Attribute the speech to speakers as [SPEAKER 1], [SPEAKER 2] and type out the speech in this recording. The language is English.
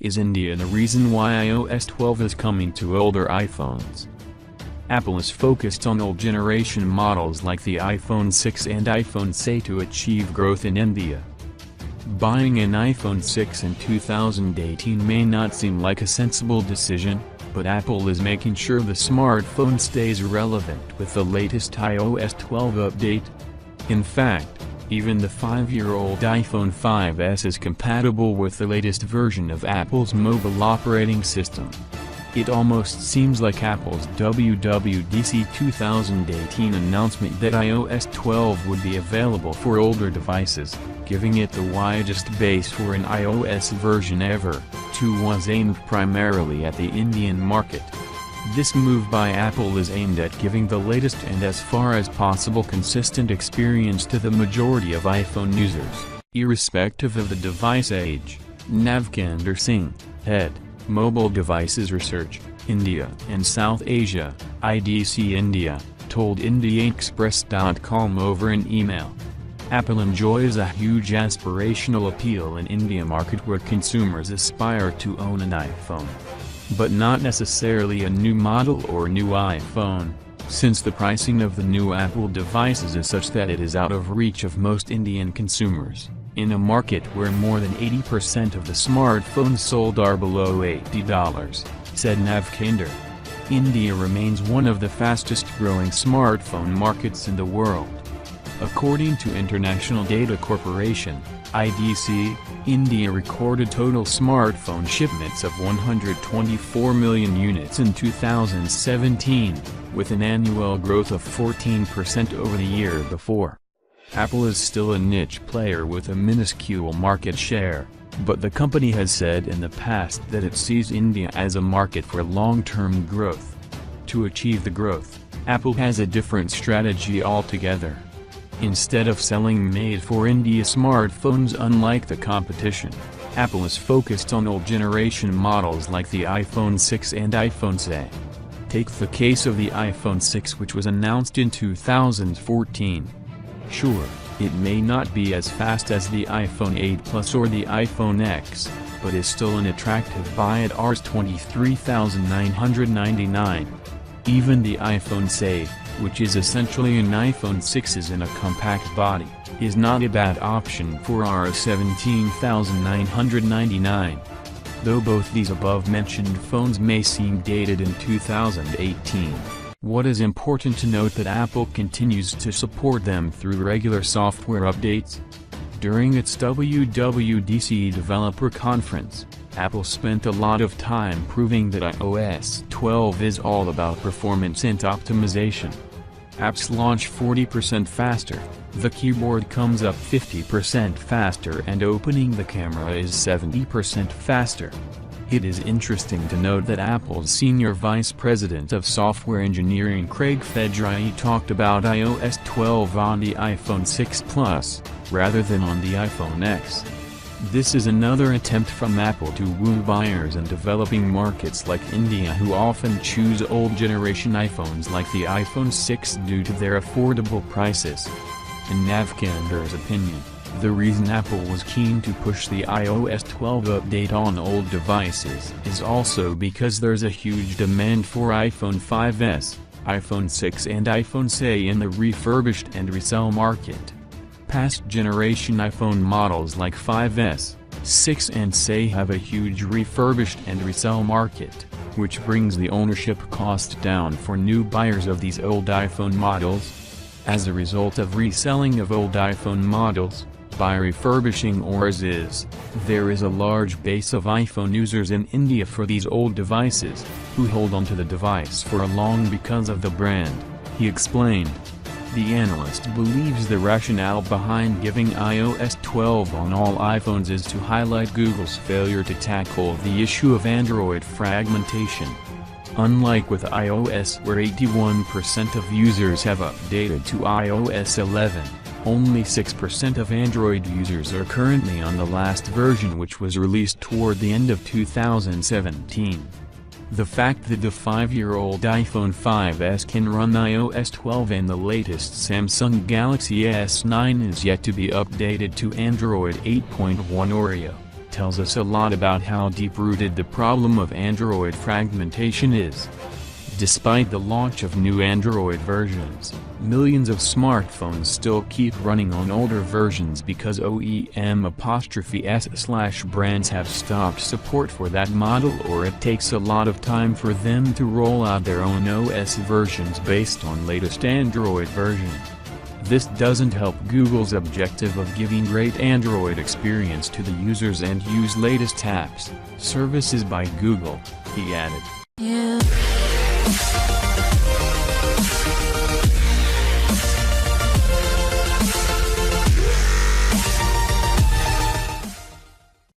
[SPEAKER 1] Is India the reason why iOS 12 is coming to older iPhones? Apple is focused on old generation models like the iPhone 6 and iPhone 7 to achieve growth in India. Buying an iPhone 6 in 2018 may not seem like a sensible decision, but Apple is making sure the smartphone stays relevant with the latest iOS 12 update. In fact, even the 5-year-old iPhone 5S is compatible with the latest version of Apple's mobile operating system. It almost seems like Apple's WWDC 2018 announcement that iOS 12 would be available for older devices, giving it the widest base for an iOS version ever, was aimed primarily at the Indian market. This move by Apple is aimed at giving the latest and as far as possible consistent experience to the majority of iPhone users, irrespective of the device age. Navkinder Singh, Head, Mobile Devices Research, India and South Asia, IDC India, told IndiaExpress.com over an email. Apple enjoys a huge aspirational appeal in India market where consumers aspire to own an iPhone, but not necessarily a new model or new iPhone, since the pricing of the new Apple devices is such that it is out of reach of most Indian consumers, in a market where more than 80% of the smartphones sold are below $80, said Navkinder. India remains one of the fastest growing smartphone markets in the world. According to International Data Corporation, IDC, India recorded total smartphone shipments of 124 million units in 2017, with an annual growth of 14% over the year before. Apple is still a niche player with a minuscule market share, but the company has said in the past that it sees India as a market for long-term growth. To achieve the growth, Apple has a different strategy altogether. Instead of selling made-for-India smartphones unlike the competition, Apple is focused on old generation models like the iPhone 6 and iPhone 7. Take the case of the iPhone 6 which was announced in 2014. Sure, it may not be as fast as the iPhone 8 Plus or the iPhone X, but is still an attractive buy at Rs $23,999. Even the iPhone 7, which is essentially an iPhone 6's in a compact body, is not a bad option for Rs $17,999. Though both these above-mentioned phones may seem dated in 2018, what is important to note that Apple continues to support them through regular software updates. During its WWDC developer conference, Apple spent a lot of time proving that iOS 12 is all about performance and optimization. Apps launch 40% faster, the keyboard comes up 50% faster and opening the camera is 70% faster. It is interesting to note that Apple's Senior Vice President of Software Engineering Craig Federighi talked about iOS 12 on the iPhone 6 Plus, rather than on the iPhone X. This is another attempt from Apple to woo buyers in developing markets like India who often choose old generation iPhones like the iPhone 6 due to their affordable prices. In Navkinder's opinion, the reason Apple was keen to push the iOS 12 update on old devices is also because there's a huge demand for iPhone 5S, iPhone 6 and iPhone 7 in the refurbished and resell market. Past generation iPhone models like 5S, 6 and 7 have a huge refurbished and resell market, which brings the ownership cost down for new buyers of these old iPhone models. As a result of reselling of old iPhone models, by refurbishing or as is, there is a large base of iPhone users in India for these old devices, who hold onto the device for long because of the brand, he explained. The analyst believes the rationale behind giving iOS 12 on all iPhones is to highlight Google's failure to tackle the issue of Android fragmentation. Unlike with iOS where 81% of users have updated to iOS 11, only 6% of Android users are currently on the last version which was released toward the end of 2017. The fact that the 5-year-old iPhone 5S can run iOS 12 and the latest Samsung Galaxy S9 is yet to be updated to Android 8.1 Oreo, tells us a lot about how deep-rooted the problem of Android fragmentation is. Despite the launch of new Android versions, millions of smartphones still keep running on older versions because OEM''s/brands have stopped support for that model, or it takes a lot of time for them to roll out their own OS versions based on latest Android versions. This doesn't help Google's objective of giving great Android experience to the users and use latest apps, services by Google, he added.